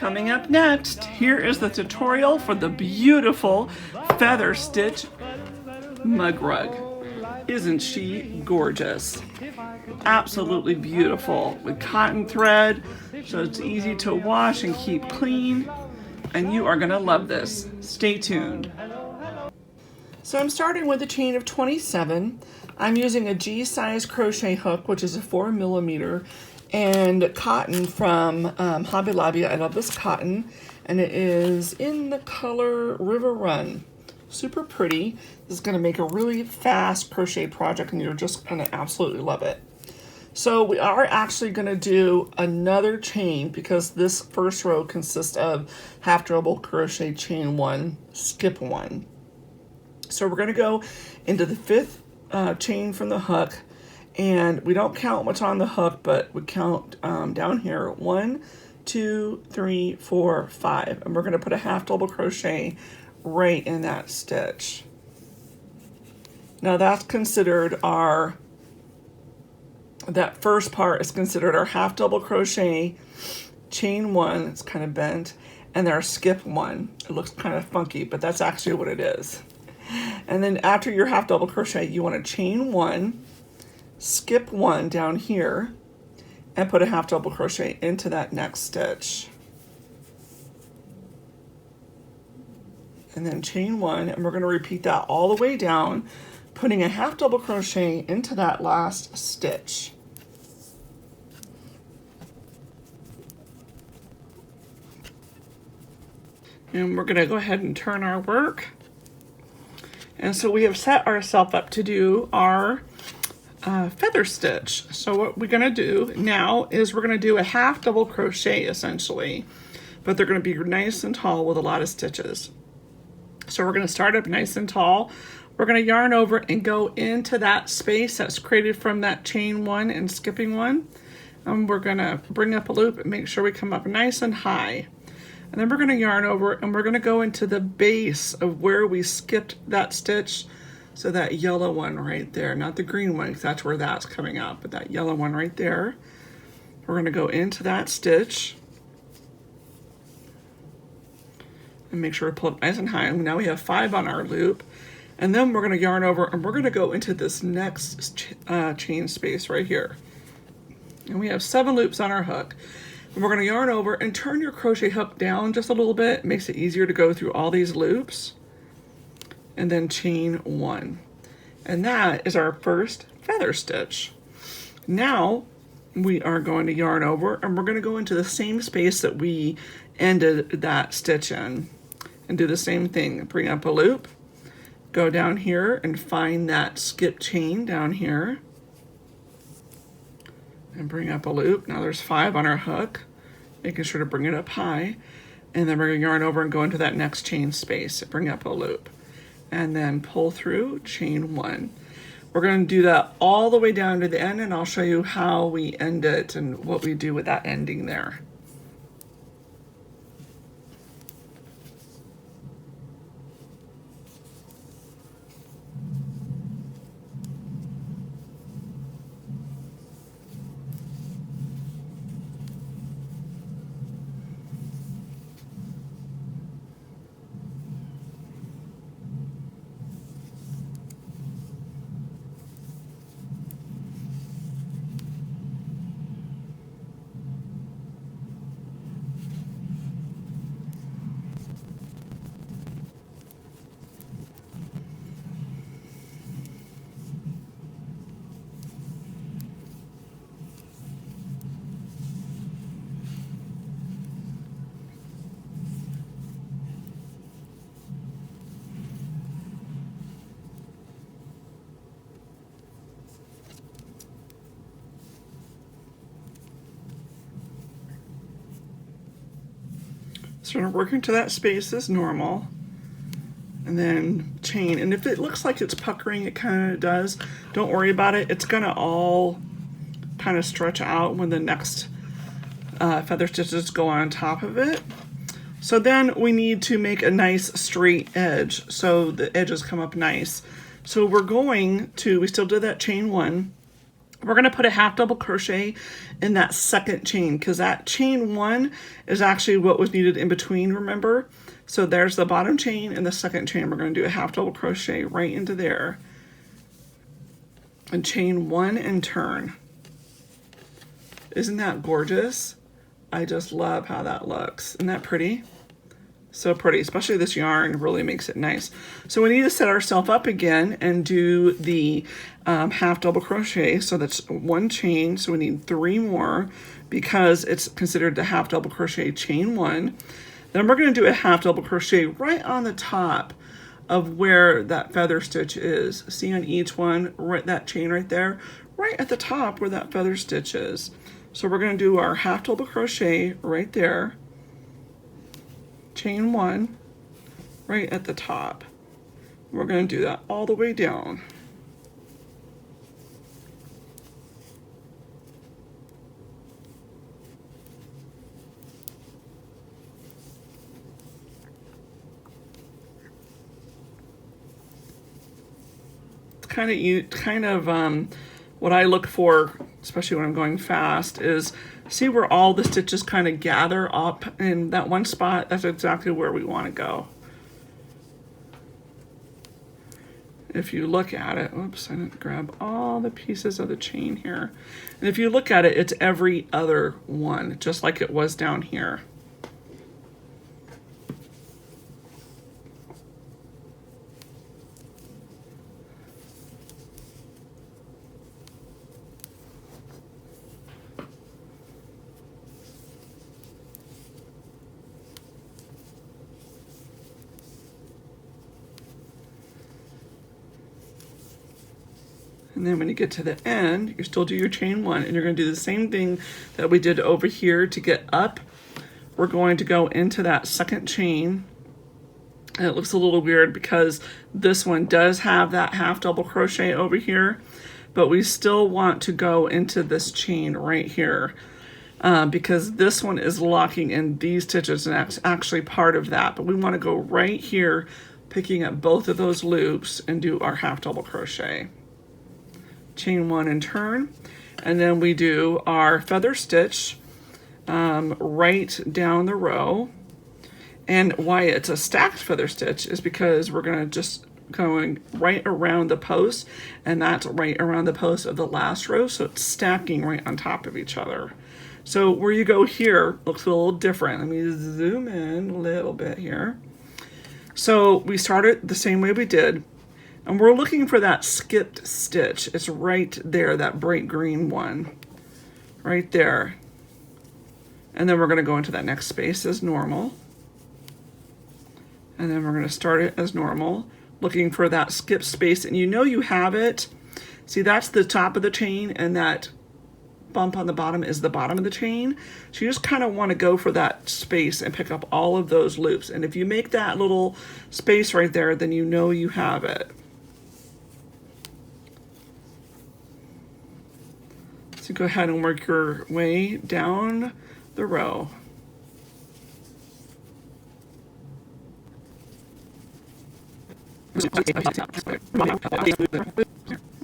Coming up next, here is the tutorial for the beautiful feather stitch mug rug. Isn't she gorgeous? Absolutely beautiful with cotton thread, so it's easy to wash and keep clean, and you are going to love this. Stay tuned. So I'm starting with a chain of 27. I'm using a G-size crochet hook, which is a 4mm, and cotton from Hobby Lobby. I love this cotton, and it is in the color River Run. Super pretty. This is going to make a really fast crochet project, and you're just going to absolutely love it. So we are actually going to do another chain because this first row consists of half double crochet, chain 1, skip 1. So we're going to go into the 5th chain from the hook, and we don't count what's on the hook, but we count down here 1, 2, 3, 4, 5, and we're going to put a half double crochet right in that stitch. Now that's considered our, that first part is considered our half double crochet, chain 1, it's kind of bent, and our skip 1. It looks kind of funky, but that's actually what it is. And then after your half double crochet, you want to chain 1, skip 1 down here, and put a half double crochet into that next stitch. And then chain 1, and we're going to repeat that all the way down, putting a half double crochet into that last stitch. And we're going to go ahead and turn our work. And so we have set ourselves up to do our feather stitch. So what we're going to do now is we're going to do a half double crochet essentially, but they're going to be nice and tall with a lot of stitches. So we're going to start up nice and tall. We're going to yarn over and go into that space that's created from that chain 1 and skipping 1. And we're going to bring up a loop and make sure we come up nice and high. And then we're going to yarn over and we're going to go into the base of where we skipped that stitch. So that yellow one right there, not the green one, because that's where that's coming up, but that yellow one right there. We're going to go into that stitch and make sure we pull it nice and high. Now we have 5 on our loop. And then we're going to yarn over and we're going to go into this next chain space right here. And we have 7 loops on our hook. And we're going to yarn over and turn your crochet hook down just a little bit. It makes it easier to go through all these loops. And then chain 1. And that is our first feather stitch. Now we are going to yarn over and we're going to go into the same space that we ended that stitch in and do the same thing. Bring up a loop, go down here and find that skip chain down here. And bring up a loop. Now there's 5 on our hook, making sure to bring it up high. And then we're going to yarn over and go into that next chain space, bring up a loop, and then pull through chain 1. We're going to do that all the way down to the end, and I'll show you how we end it and what we do with that ending there. So we're working to that space as normal, and then chain. And if it looks like it's puckering, it kind of does. Don't worry about it. It's gonna all kind of stretch out when the next feather stitches go on top of it. So then we need to make a nice straight edge so the edges come up nice. So we're going to, we still did that chain 1, We're going to put a half double crochet in that second chain because that chain 1 is actually what was needed in between, remember? So there's the bottom chain and the second chain. We're going to do a half double crochet right into there and chain 1 and turn. Isn't that gorgeous? I just love how that looks. Isn't that pretty? So pretty, especially this yarn really makes it nice. So we need to set ourselves up again and do the half double crochet. So that's 1 chain, so we need 3 more because it's considered the half double crochet chain 1. Then we're going to do a half double crochet right on the top of where that feather stitch is. See on each one, right, that chain right there, right at the top where that feather stitch is. So we're going to do our half double crochet right there, chain 1 right at the top. We're going to do that all the way down. It's kind of what I look for, especially when I'm going fast, is see where all the stitches kind of gather up in that one spot. That's exactly where we want to go. If you look at it, oops, I didn't grab all the pieces of the chain here. And if you look at it, it's every other one, just like it was down here. And then when you get to the end, you still do your chain 1, and you're going to do the same thing that we did over here to get up. We're going to go into that second chain. And it looks a little weird because this one does have that half double crochet over here, but we still want to go into this chain right here because this one is locking in these stitches, and that's actually part of that. But we want to go right here, picking up both of those loops and do our half double crochet. Chain 1 and turn, and then we do our feather stitch right down the row. And why it's a stacked feather stitch is because we're going to just going right around the post, and that's right around the post of the last row, so it's stacking right on top of each other. So where you go here looks a little different. Let me zoom in a little bit here. So we started the same way we did. And we're looking for that skipped stitch. It's right there, that bright green one. Right there. And then we're going to go into that next space as normal. And then we're going to start it as normal, looking for that skip space. And you know you have it. See, that's the top of the chain, and that bump on the bottom is the bottom of the chain. So you just kind of want to go for that space and pick up all of those loops. And if you make that little space right there, then you know you have it. So go ahead and work your way down the row.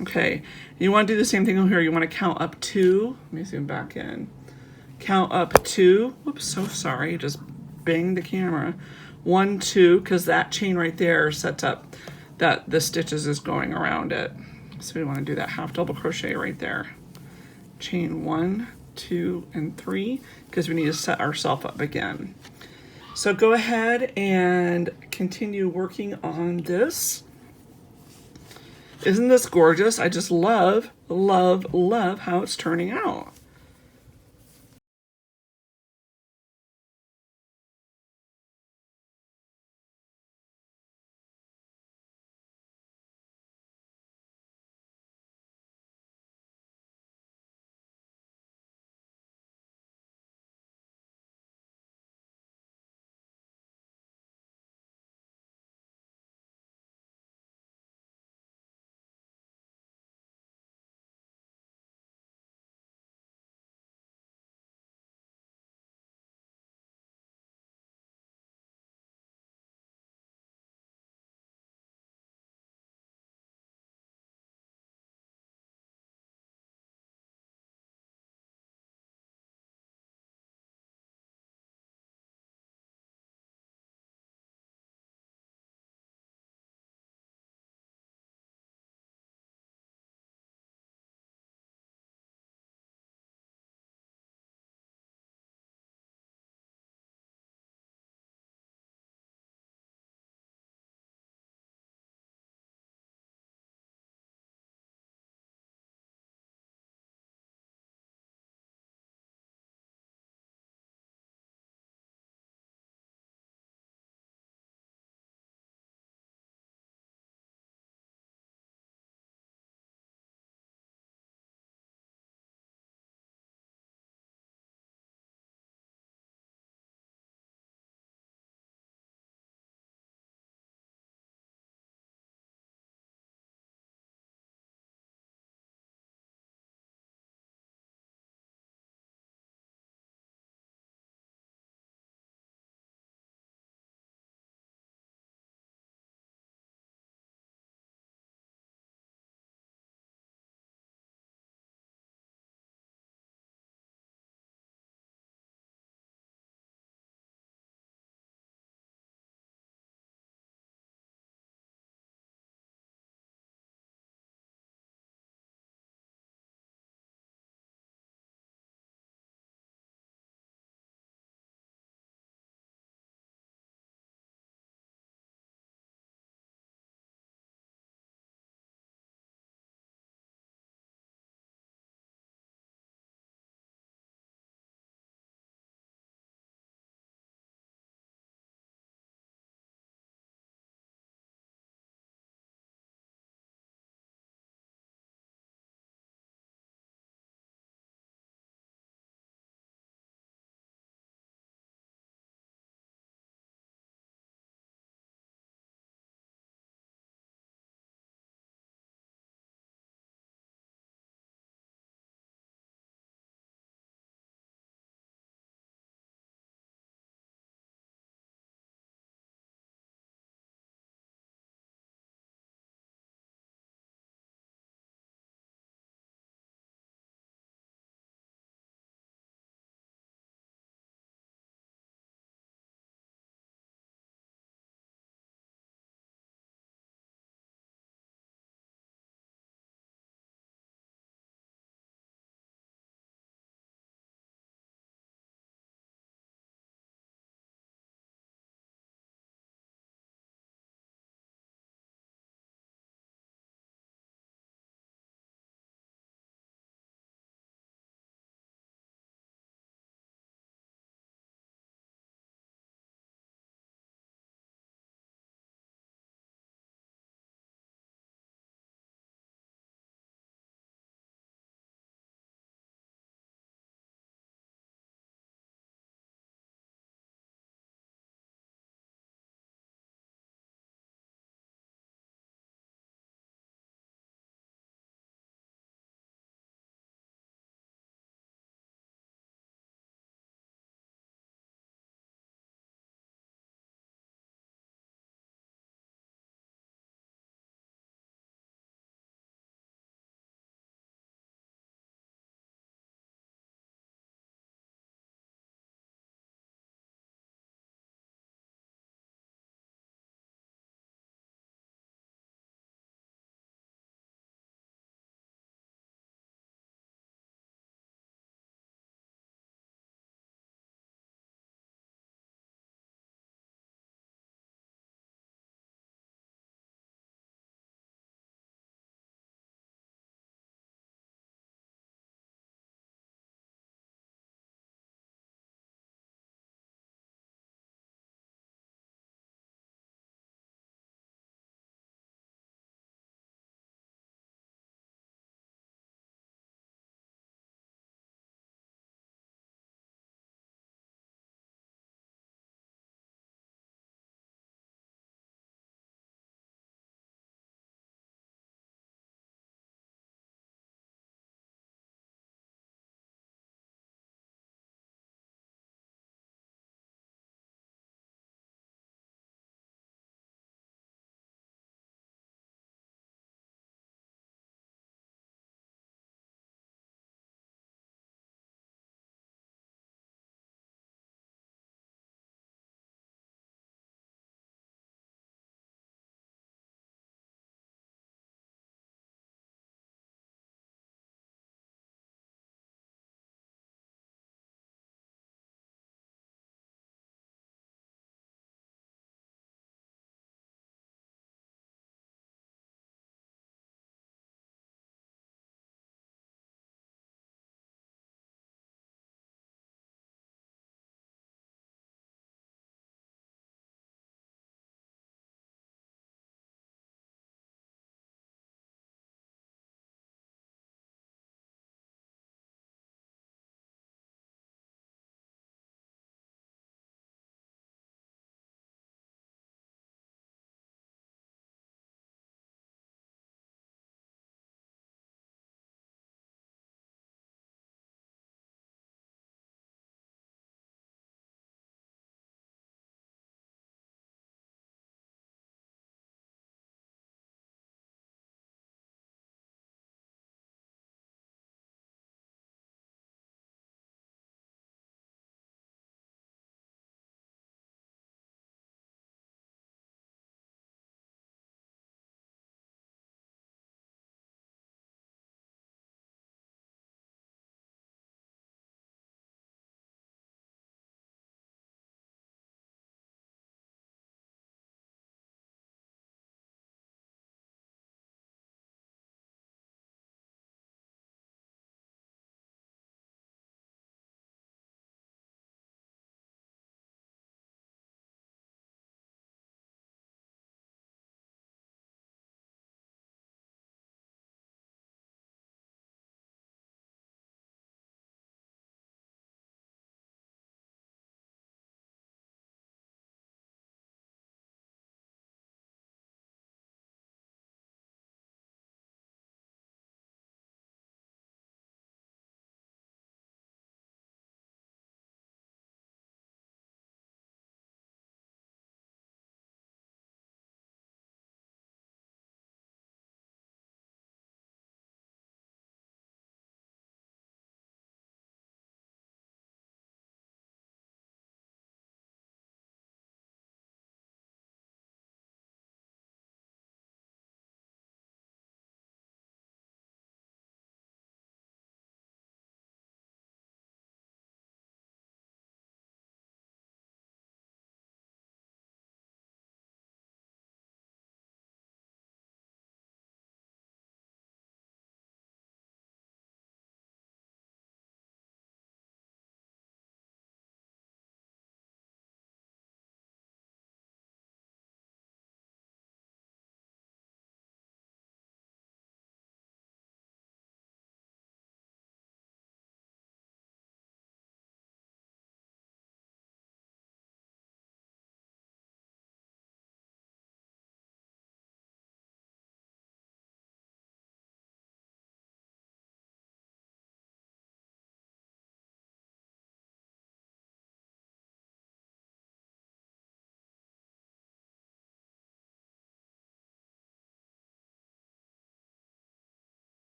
Okay, you want to do the same thing over here. You want to count up 2. Let me zoom back in. Count up 2. Whoops, so sorry. Just banged the camera. 1, 2, because that chain right there sets up that the stitches is going around it. So we want to do that half double crochet right there. Chain 1, 2, and 3, because we need to set ourselves up again. So go ahead and continue working on this. Isn't this gorgeous? I just love, love, love how it's turning out.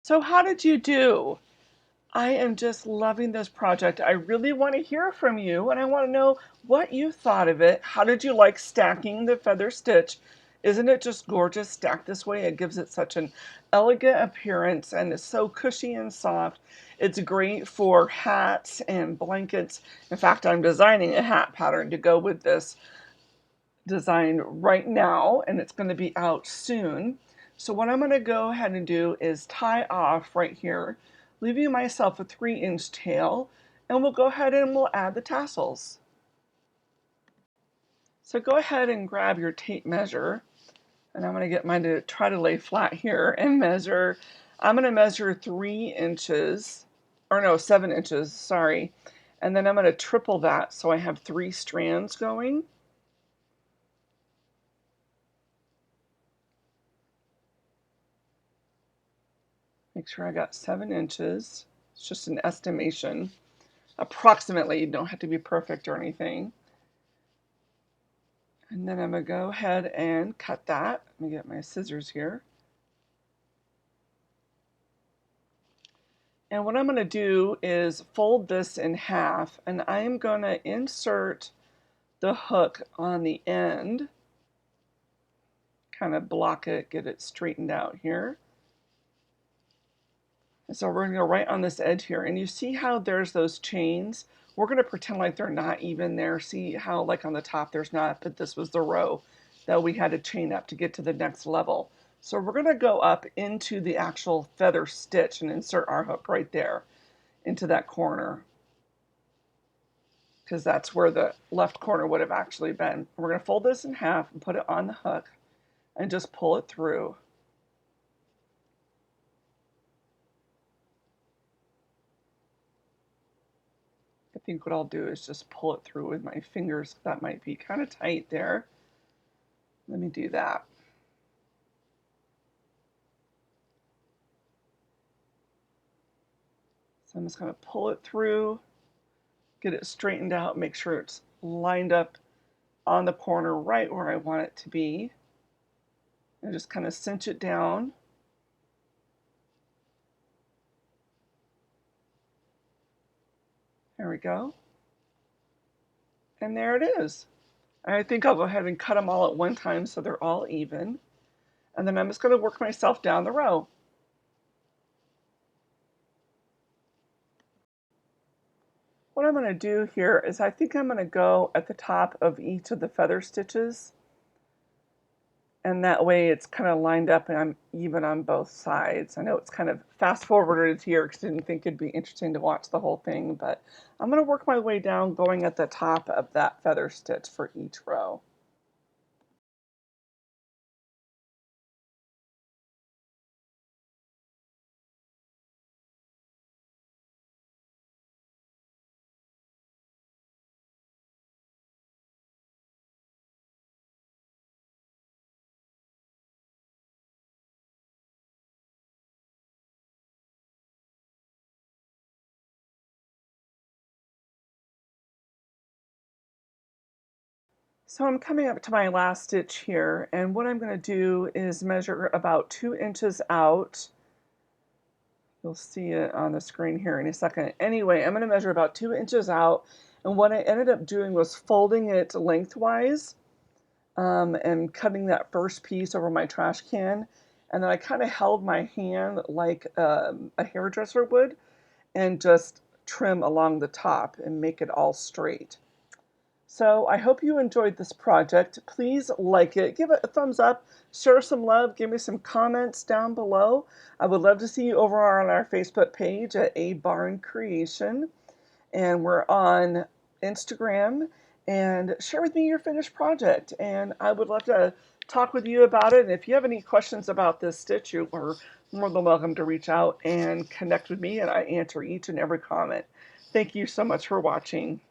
So how did you do? I am just loving this project. I really want to hear from you and I want to know what you thought of it. How did you like stacking the feather stitch? Isn't it just gorgeous stacked this way? It gives it such an elegant appearance and it's so cushy and soft. It's great for hats and blankets. In fact, I'm designing a hat pattern to go with this design right now, and it's going to be out soon. So what I'm going to go ahead and do is tie off right here, leaving myself a 3-inch tail, and we'll go ahead and we'll add the tassels. So go ahead and grab your tape measure, and I'm going to get mine to try to lay flat here and measure. I'm going to measure 3 inches, or no, 7 inches, sorry. And then I'm going to triple that so I have 3 strands going. Make sure I got 7 inches. It's just an estimation. Approximately, you don't have to be perfect or anything. And then I'm going to go ahead and cut that. Let me get my scissors here. And what I'm going to do is fold this in half, and I am going to insert the hook on the end. Kind of block it, get it straightened out here. And so we're going to go right on this edge here. And you see how there's those chains? We're going to pretend like they're not even there. See how like on the top there's not, but this was the row that we had to chain up to get to the next level. So we're going to go up into the actual feather stitch and insert our hook right there into that corner, because that's where the left corner would have actually been. We're going to fold this in half and put it on the hook and just pull it through. I think what I'll do is just pull it through with my fingers. That might be kind of tight there. Let me do that. So I'm just going to pull it through, get it straightened out, make sure it's lined up on the corner right where I want it to be, and just kind of cinch it down. There we go. And there it is. I think I'll go ahead and cut them all at one time so they're all even. And then I'm just going to work myself down the row. What I'm going to do here is I think I'm going to go at the top of each of the feather stitches, and that way it's kind of lined up and I'm even on both sides. I know it's kind of fast forwarded here because I didn't think it'd be interesting to watch the whole thing, but I'm going to work my way down going at the top of that feather stitch for each row. So I'm coming up to my last stitch here, and what I'm going to do is measure about 2 inches out. You'll see it on the screen here in a second. Anyway, I'm going to measure about 2 inches out, and what I ended up doing was folding it lengthwise and cutting that first piece over my trash can, and then I kind of held my hand like a hairdresser would and just trim along the top and make it all straight. So I hope you enjoyed this project. Please like it, give it a thumbs up, share some love, give me some comments down below. I would love to see you over on our Facebook page at A Barn Creation. And we're on Instagram, and share with me your finished project. And I would love to talk with you about it. And if you have any questions about this stitch, you are more than welcome to reach out and connect with me, and I answer each and every comment. Thank you so much for watching.